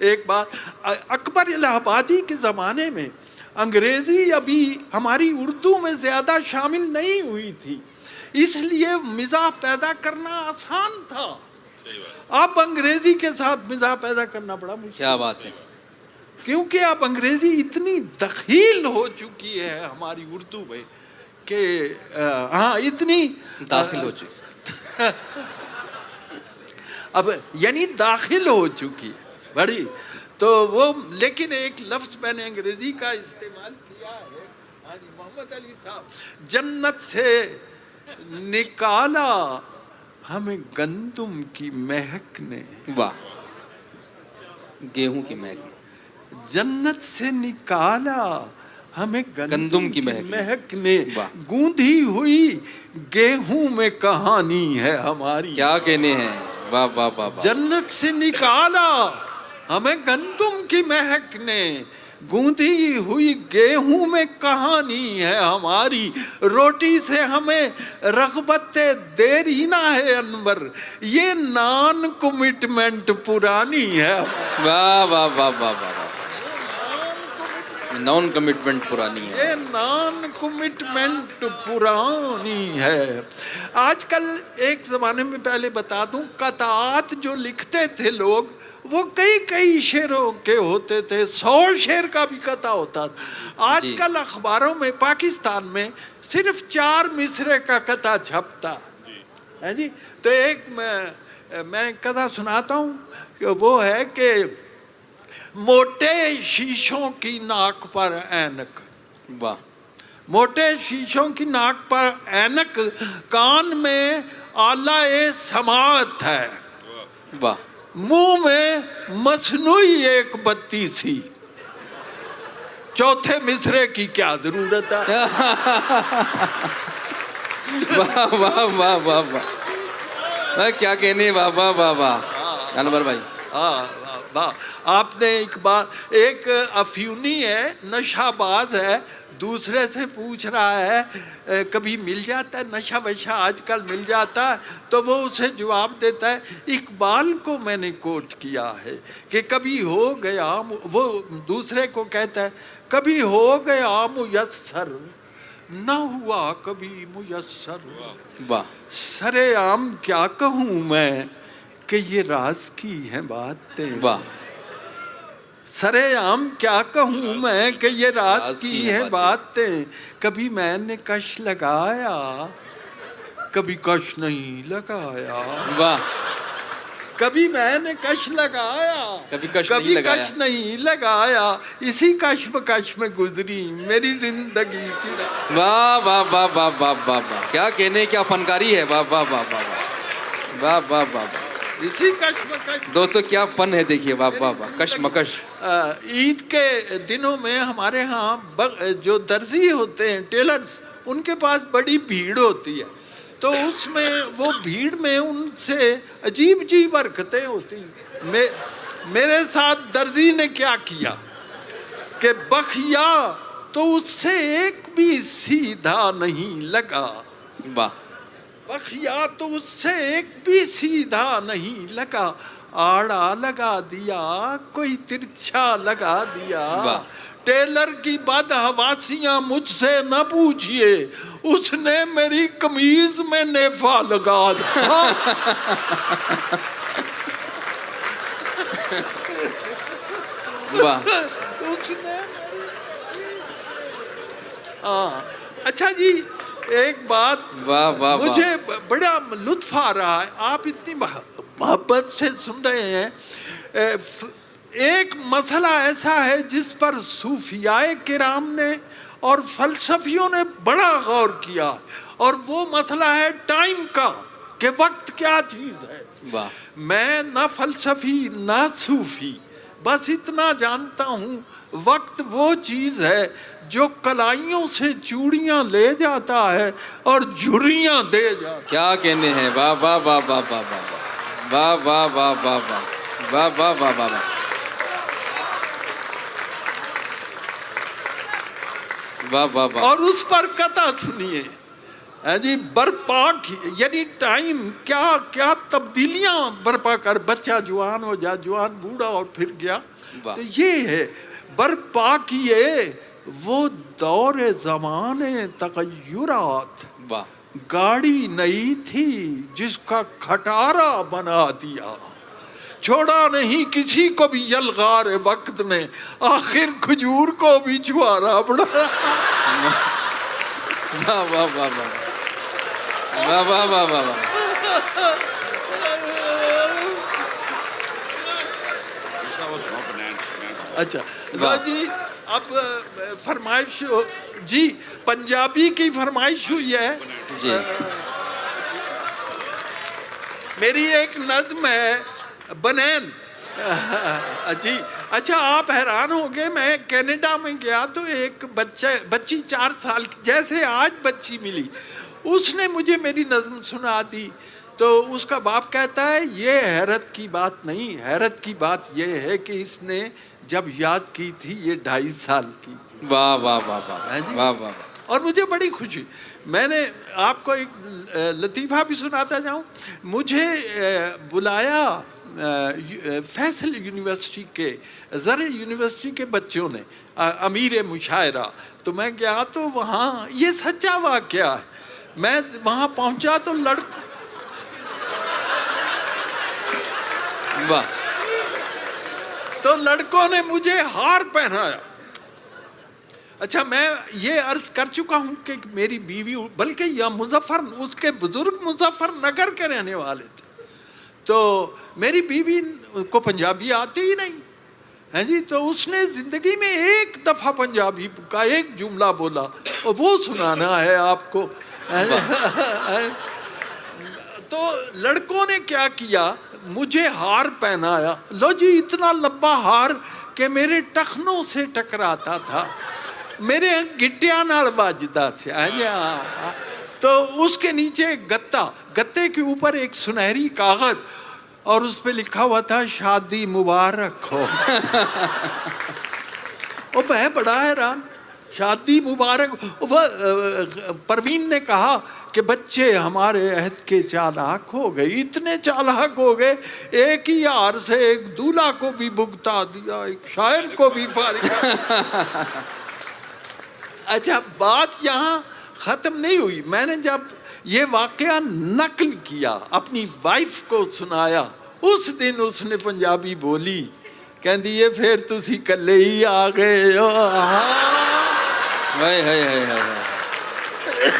एक बात, अकबर इलाहाबादी के ज़माने में अंग्रेज़ी अभी हमारी उर्दू में ज़्यादा शामिल नहीं हुई थी, इसलिए मिज़ाह पैदा करना आसान था। अब अंग्रेज़ी के साथ मिज़ाह पैदा करना बड़ा मुश्किल। क्या बात है, क्योंकि अब अंग्रेज़ी इतनी दखील हो चुकी है हमारी उर्दू में कि हाँ, इतनी दाखिल हो चुकी अब यानी दाखिल हो चुकी है बड़ी, तो वो, लेकिन एक लफ्ज़ मैंने अंग्रेज़ी का इस्तेमाल किया है। हाँ जी, मोहम्मद अली साहब, जन्नत से निकाला हमें गंदुम की महक ने। वाह, गेहूं की महक, जन्नत से निकाला हमें गंदुम की महक ने, गूंधी हुई गेहूं में कहानी है हमारी। क्या कहने हैं, वाह वाह वाह वाह। जन्नत से निकाला हमें गंदुम की महक ने, गूंधी हुई गेहूं में कहानी है हमारी। रोटी से हमें रग़बते देरी ना है अनवर, ये नॉन कमिटमेंट पुरानी है। वाह वाह वाह वाह वाह, नॉन कमिटमेंट पुरानी है, ये नॉन कमिटमेंट पुरानी है। आजकल एक ज़माने में, पहले बता दूं, कतात जो लिखते थे लोग, वो कई कई शेरों के होते थे, 100 शेर का भी कता होता था। आजकल अखबारों में पाकिस्तान में सिर्फ 4 मिसरे का कता छपता है जी। तो एक मैं कथा सुनाता हूँ, वो है कि मोटे शीशों की नाक पर ऐनक। वाह, मोटे शीशों की नाक पर ऐनक, कान में आला समात है। वाह, मुंह में मसनूई एक बत्ती सी, चौथे मिसरे की क्या जरूरत है। वाह वाह वाह वाह वाह, क्या कहने, वाह वाह वाह वाह अनवर भाई। वाह, आपने एक बार, एक अफ्यूनी है, नशाबाज है, दूसरे से पूछ रहा है कभी मिल जाता है नशा वशा, आजकल मिल जाता है, तो वो उसे जवाब देता है, इकबाल को मैंने कोट किया है कि कभी हो गया, वो दूसरे को कहता है, कभी हो गया मुयस्सर, न हुआ कभी मुयस्सर। वाह, सरेआम क्या कहूँ मैं कि ये राज की है बातें। वाह, सरेआम क्या कहूँ मैं कि ये राज की है बातें। कभी मैंने कश लगाया, कभी कश नहीं लगाया। वाह, कभी मैंने कश लगाया, कभी कश नहीं लगाया। इसी कश्मकश में गुजरी मेरी जिंदगी की। वाह वाह वाह वाह वाह वाह वाह, क्या कहने, क्या फनकारी है। वाह वाह वाह वाह वाह वाह वाह वाह, इसी कश्मकश। दोस्तों क्या फन है, देखिए, वाह वाह वाह, कश्मकश। ईद के दिनों में हमारे यहाँ जो दर्जी होते हैं, टेलर्स, उनके पास बड़ी भीड़ होती है, तो उसमें वो भीड़ में उनसे अजीब अजीब हरकतें होती हैं। मेरे साथ दर्जी ने क्या किया कि बखिया तो उससे एक भी सीधा नहीं लगा। वाह, बखिया तो उससे एक भी सीधा नहीं लगा। आड़ा लगा दिया, कोई तिरछा लगा दिया। टेलर की बदहवासियां मुझसे न पूछिए, उसने मेरी कमीज में नेफा लगा दिया। वाह, उसने अच्छा जी, एक बात वाह वाह, मुझे बड़ा लुत्फ आ रहा है, आप इतनी मोहब्बत से सुन रहे हैं। एक मसला ऐसा है जिस पर सूफियाए किराम ने और फलसफियों ने बड़ा गौर किया, और वो मसला है टाइम का, कि वक्त क्या चीज़ है। वाह, मैं ना फलसफी ना सूफी, बस इतना जानता हूँ, वक्त वो चीज़ है जो कलाइयों से चूड़ियाँ ले जाता है और झुर्रियाँ दे जाता। क्या कहने हैं, वाह वाह वाह वाह वाह वाह वाह वाह वाह वाह वाह वाह वाह वाह वाह, वाह वाह वाह। और उस पर कथा सुनिए जी, बर्पा यानी टाइम क्या क्या तब्दीलियां बर्पा कर, बच्चा जवान हो जा, जवान बूढ़ा और फिर गया, वाह। तो ये है बर्पा किए वो दौरे ज़माने तग़य्युरात, वाह गाड़ी नई थी जिसका खटारा बना दिया, छोड़ा नहीं किसी को भी यलगार वक्त ने, आखिर खजूर को भी छुआरा पड़ा। वाह वाह वाह वाह वाह वाह वाह वाह। अच्छा तो जी अब फरमाइश जी पंजाबी की फरमाइश हुई है जी। मेरी एक नज्म है बनैन जी। अच्छा आप हैरान हो गए, मैं कनाडा में गया तो एक बच्ची 4 साल की, जैसे आज बच्ची मिली, उसने मुझे मेरी नज्म सुना दी। तो उसका बाप कहता है ये हैरत की बात नहीं, हैरत की बात ये है कि इसने जब याद की थी ये 2.5 साल की। वाह वाह वाह वाह वाह वाह। और मुझे बड़ी खुशी, मैंने आपको एक लतीफ़ा भी सुनाता जाऊं। मुझे बुलाया फैसल यूनिवर्सिटी के, ज़रे यूनिवर्सिटी के बच्चों ने, अमीर मुशायरा। तो मैं गया तो वहाँ, ये सच्चा वाक़या है, मैं वहाँ पहुँचा तो वाह। तो लड़कों ने मुझे हार पहनाया। अच्छा मैं ये अर्ज कर चुका हूँ कि मेरी बीवी, बल्कि यह मुजफ्फर, उसके बुजुर्ग मुजफ्फरनगर के रहने वाले थे, तो मेरी बीवी को पंजाबी आती ही नहीं है जी। तो उसने ज़िंदगी में एक दफ़ा पंजाबी का एक जुमला बोला और वो सुनाना है आपको। तो लड़कों ने क्या किया, मुझे हार पहनाया। लो जी इतना लंबा हार कि मेरे टखनों से टकराता था, मेरे गिट्टिया नाल बाजदा से। तो उसके नीचे गत्ता, गत्ते के ऊपर एक सुनहरी कागज और उस पे लिखा हुआ था शादी मुबारक हो। और मैं बड़ा हैरान, शादी मुबारक। परवीन ने कहा कि बच्चे हमारे अहद के चालाक हो गए, इतने चालाक हो गए, एक ही हार से एक दूल्हा को भी भुगता दिया, एक शायर को भी फारिग। अच्छा बात यहाँ ख़त्म नहीं हुई। मैंने जब ये वाक़या नकल किया, अपनी वाइफ को सुनाया, उस दिन उसने पंजाबी बोली, कहती ये फिर तुसी कल्ले ही आ गए हो।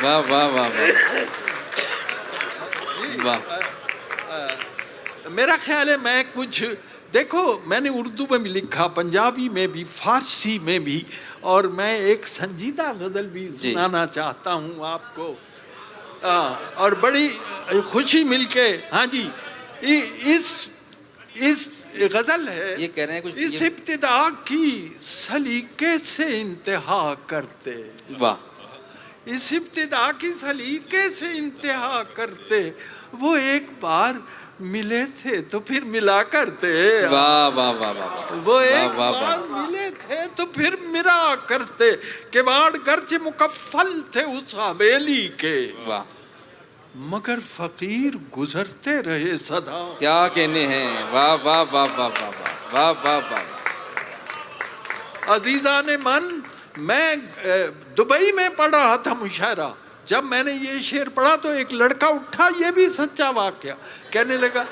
वाह वाह वाह वाह। मेरा ख्याल है मैं कुछ, देखो मैंने उर्दू में भी लिखा, पंजाबी में भी, फारसी में भी, और मैं एक संजीदा गज़ल भी सुनाना चाहता हूँ आपको। और बड़ी खुशी मिलके, हाँ जी, इस गज़ल है, ये कह रहे हैं कुछ, इस इब्तिदा की सलीके से इंतहा करते। वाह। इस इब्तिदा की सलीके से इंतहा करते, वो एक बार मिले थे तो फिर मिला करते। वाह वाह वाह वाह। वो एक बार मिले थे तो फिर मिला करते, किवाड़ गर्ज मुकफ्फल थे उस हवेली के, वाह, मगर फकीर गुजरते रहे सदा। क्या कहने हैं, वाह वाह वाह वाह वाह वाह वाह वाह। अजीजा ने मन, मैं दुबई में पढ़ रहा था मुशायरा, जब मैंने ये शेर पढ़ा तो एक लड़का उठा, ये भी सच्चा वाक़या, कहने लगा,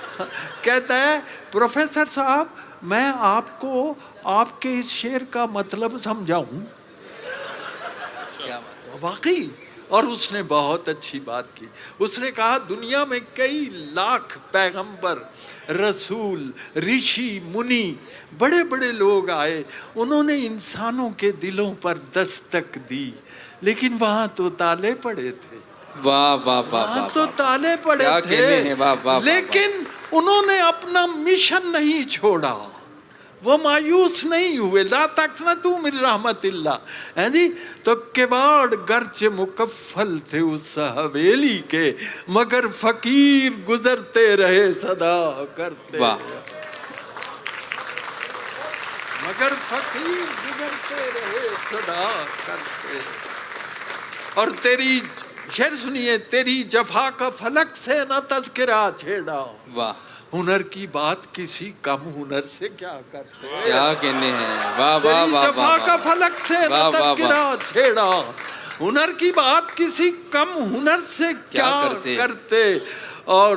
कहता है प्रोफेसर साहब मैं आपको आपके इस शेर का मतलब समझाऊं। वाकई, और उसने बहुत अच्छी बात की। उसने कहा दुनिया में कई लाख पैगंबर, रसूल, ऋषि, मुनि, बड़े बड़े लोग आए, उन्होंने इंसानों के दिलों पर दस्तक दी, लेकिन वहाँ तो ताले पड़े थे। वाह वाह वाह। वहाँ तो ताले पड़े थे, लेकिन उन्होंने अपना मिशन नहीं छोड़ा, वो मायूस नहीं हुए। ला तक़नतू मिन रहमतिल्लाह, है जी। तो किवाड़ गर्ज मुकफ्फल थे उस हवेली के, मगर फकीर गुजरते रहे सदा करते। वाह। मगर फकीर गुजरते रहे सदा करते। और तेरी शेर सुनिए, तेरी जफा का फलक से न तज़किरा छेड़ा, वाह, हुनर की बात किसी कम हुनर से क्या करते, क्या कहने हैं, वाह वाह वाह जफा वाह का फलक से वाह, वाह, तस्किरा छेड़ा, हुनर की बात किसी कम हुनर से क्या करते। और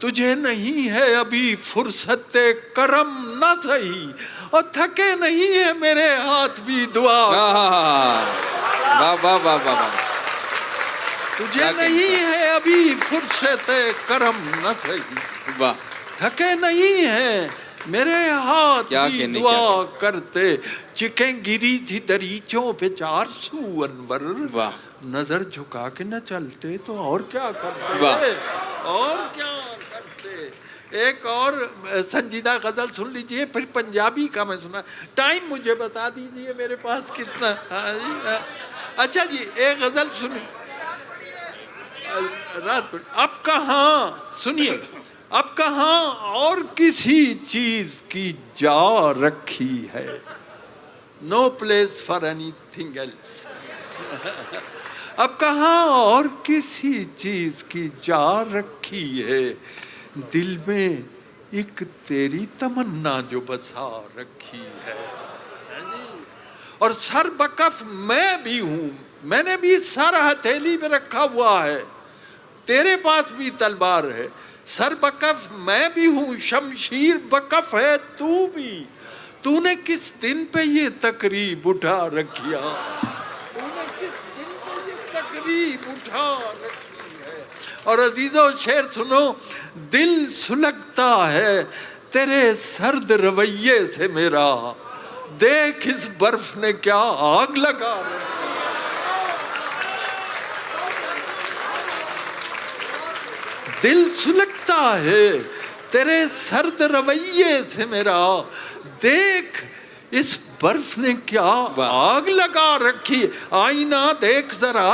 तुझे नहीं है अभी फुर्सत करम न सही, और थके नहीं है मेरे हाथ भी दुआ। वाह वाह वाह वाह, तुझे नहीं है अभी फुर्सत करम न सही, वाह, थके नहीं है मेरे हाथ भी दुआ करते। चिकें गिरी थी दरीचों पे 400 अनवर, वाह, नजर झुका के न चलते तो और क्या करते, और क्या करते। एक और संजीदा गजल सुन लीजिए, फिर पंजाबी का मैं सुना। टाइम मुझे बता दीजिए मेरे पास कितना। अच्छा जी, एक गजल सुनिए। रात अब कहाँ, सुनिए, अब कहाँ और किसी चीज की जा रखी है, no place for anything else. अब कहाँ और किसी चीज की जा रखी है, दिल में एक तेरी तमन्ना जो बसा रखी है। और सर बकफ मैं भी हूं, मैंने भी सर हथेली में रखा हुआ है, तेरे पास भी तलवार है। सर बकफ मैं भी हूं, शमशीर बकफ है तू भी, तूने किस दिन पे ये तकरीब उठा रखिया, तूने किस दिन पे ये तकरीब उठा रखी है। और अजीजों शेर सुनो, दिल सुलगता है तेरे सर्द रवैये से मेरा, देख इस बर्फ ने क्या आग लगा रखी। दिल सुलगता है तेरे सर्द रवैये से मेरा, देख इस बर्फ ने क्या आग लगा रखी। आईना देख जरा,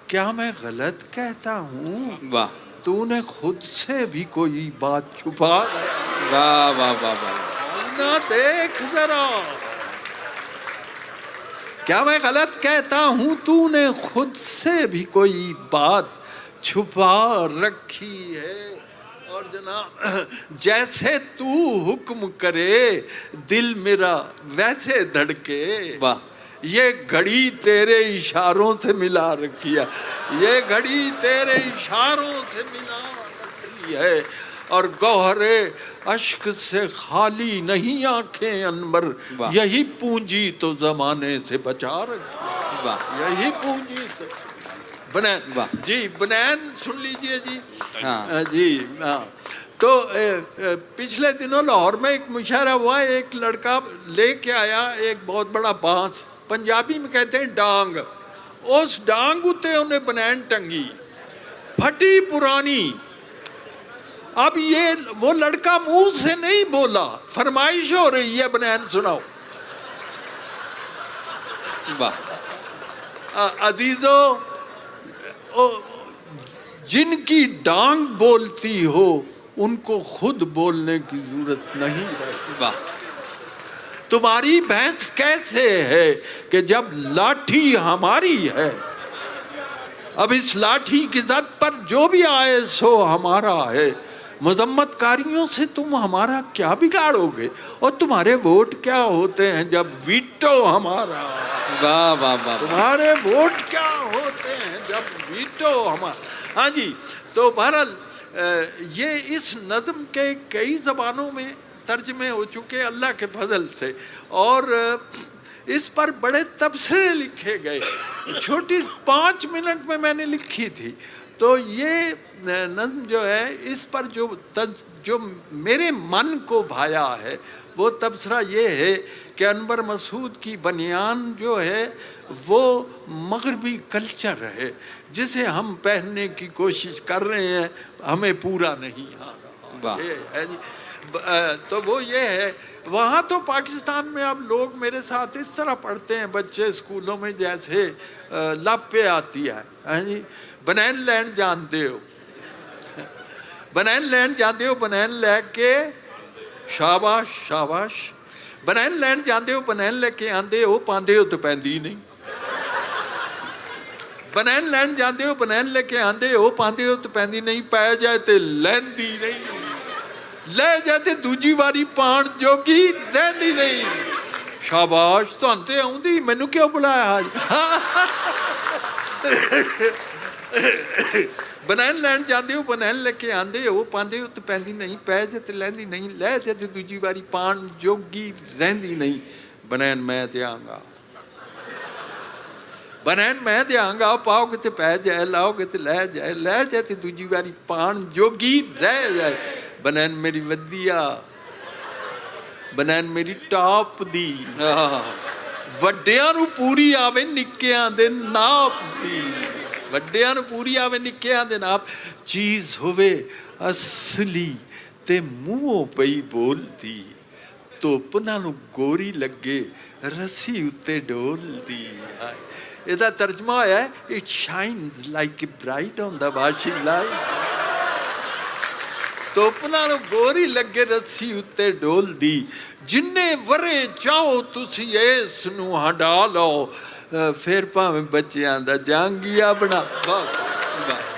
क्या मैं गलत कहता हूँ, वाह, तूने खुद से भी कोई बात छुपा। वाह वाह वाह वाह, आईना देख जरा, क्या मैं गलत कहता हूँ, तूने खुद से भी कोई बात छुपा रखी है। और जनाब, जैसे तू हुक्म करे दिल मेरा वैसे धड़के, वाह, ये घड़ी तेरे इशारों से मिला रखी है, ये घड़ी तेरे इशारों से मिला रखी है। और गौहरे अश्क से खाली नहीं आंखें अनवर, यही पूंजी तो जमाने से बचा रखी, यही पूंजी तो। बनैन जी, बनैन सुन लीजिए जी। हाँ जी, हाँ। तो पिछले दिनों लाहौर में एक मुशायरा हुआ, एक लड़का लेके आया एक बहुत बड़ा बांस, पंजाबी में कहते हैं डांग, उस डांग उते उन्हें बनैन टंगी, फटी पुरानी। अब ये वो लड़का मुंह से नहीं बोला, फरमाइश हो रही है बनैन सुनाओ। अजीजों, जिनकी डांग बोलती हो उनको खुद बोलने की जरूरत नहीं है। तुम्हारी भैंस कैसे है कि जब लाठी हमारी है, अब इस लाठी की जद पर जो भी आए सो हमारा है। मजम्मतकारियों से तुम हमारा क्या बिगाड़ोगे, और तुम्हारे वोट क्या होते हैं जब वीटो हमारा। वाह वाह वाह, तुम्हारे वोट क्या होते हैं जब वीटो हमारा। हाँ जी, तो बहरहाल ये इस नज़्म के कई ज़बानों में तर्जमे हो चुके अल्लाह के फजल से, और इस पर बड़े तबसरे लिखे गए। छोटी 5 मिनट में मैंने लिखी थी। तो ये नज़्म जो है, इस पर जो मेरे मन को भाया है वो तबसरा ये है कि अनवर मसूद की बनियान जो है वो मगरबी कल्चर है, जिसे हम पहनने की कोशिश कर रहे हैं, हमें पूरा नहीं आ रहा है जी। तो वो ये है, वहाँ तो पाकिस्तान में अब लोग मेरे साथ इस तरह पढ़ते हैं बच्चे स्कूलों में, जैसे लापे आती है जी। बनैन लैंड जानते हो, बनैन लैंड जानते हो, बनैन लैके शाबाश शाबाश, बनैन लैंड जानते हो, बनैन लेके आंदे हो, पांदे हो तो पैंदी नहीं। बनैन लैंड जानते हो, बनैन लेके आंदे हो, पांदे हो तो पैंदी नहीं, पै जाए तो लैंदी नहीं। ਲੈ ਜਾ ਤੇ ਦੂਜੀ ਵਾਰੀ ਪਾਣ ਜੋਗੀ ਰਹਿੰਦੀ ਨਹੀਂ। ਸ਼ਾਬਾਸ਼, ਤੁਹਾਨੂੰ ਤੇ ਆਉਂਦੀ, ਮੈਨੂੰ ਕਿਉਂ ਬੁਲਾਇਆ ਅੱਜ? ਬਨੈਣ ਲੈਣ ਜਾਂਦੇ ਹੋ, ਬਨੈਣ ਲੈ ਕੇ ਆਉਂਦੇ ਹੋ, ਪਾਉਂਦੇ ਹੋ ਤੇ ਪੈਂਦੀ ਨਹੀਂ, ਪੈ ਜੇ ਤੇ ਲੈਂਦੀ ਨਹੀਂ, ਲੈ ਜੇ ਤੇ ਦੂਜੀ ਵਾਰੀ ਪਾਣ ਜੋਗੀ ਰਹਿੰਦੀ ਨਹੀਂ। ਬਨੈਣ ਮੈਂ ਦਿਆਂਗਾ, ਬਨੈਣ ਮੈਂ ਦਿਆਂਗਾ, ਪਾਓਗੇ ਤੇ ਪੈ ਜਾਏ, ਲਾਓਗੇ ਤੇ ਲੈ ਜਾਏ, ਲੈ ਜਾਏ ਤੇ ਦੂਜੀ ਵਾਰੀ ਪਾਣ ਜੋਗੀ ਰਹਿ ਜਾਏ। ਬਨੈਣ ਮੇਰੀ ਵਧੀਆ, ਬਨੈਣ ਮੇਰੀ ਟਾਪ ਦੀ, ਵੱਡਿਆਂ ਨੂੰ ਪੂਰੀ ਆਵੇ ਨਿੱਕਿਆਂ ਦੇ ਨਾਪ ਦੀ, ਵੱਡਿਆਂ ਨੂੰ ਪੂਰੀ ਆਵੇ ਨਿੱਕਿਆਂ ਦੇ ਨਾਪ। ਚੀਜ਼ ਹੋਵੇ ਅਸਲੀ ਤੇ ਮੂੰਹੋਂ ਪਈ ਬੋਲਦੀ, ਧੁੱਪ ਨਾਲੋਂ ਗੋਰੀ ਲੱਗੇ ਰੱਸੀ ਉੱਤੇ ਡੋਲਦੀ। ਇਹਦਾ ਤਰਜਮਾ ਹੋਇਆ ਹੈ, it shines like a bright on the washing light. ਧੁੱਪ ਨਾਲੋਂ ਗੋਰੀ ਲੱਗੇ ਰੱਸੀ ਉੱਤੇ ਡੋਲਦੀ। ਜਿੰਨੇ ਵਰੇ ਚਾਹੋ ਤੁਸੀਂ ਇਸ ਨੂੰ ਹੰਡਾ ਲਓ, ਫਿਰ ਭਾਵੇਂ ਬੱਚਿਆਂ ਦਾ ਜਾਂਗੀਆ ਬਣਾ। ਵਾਹ ਵਾਹ।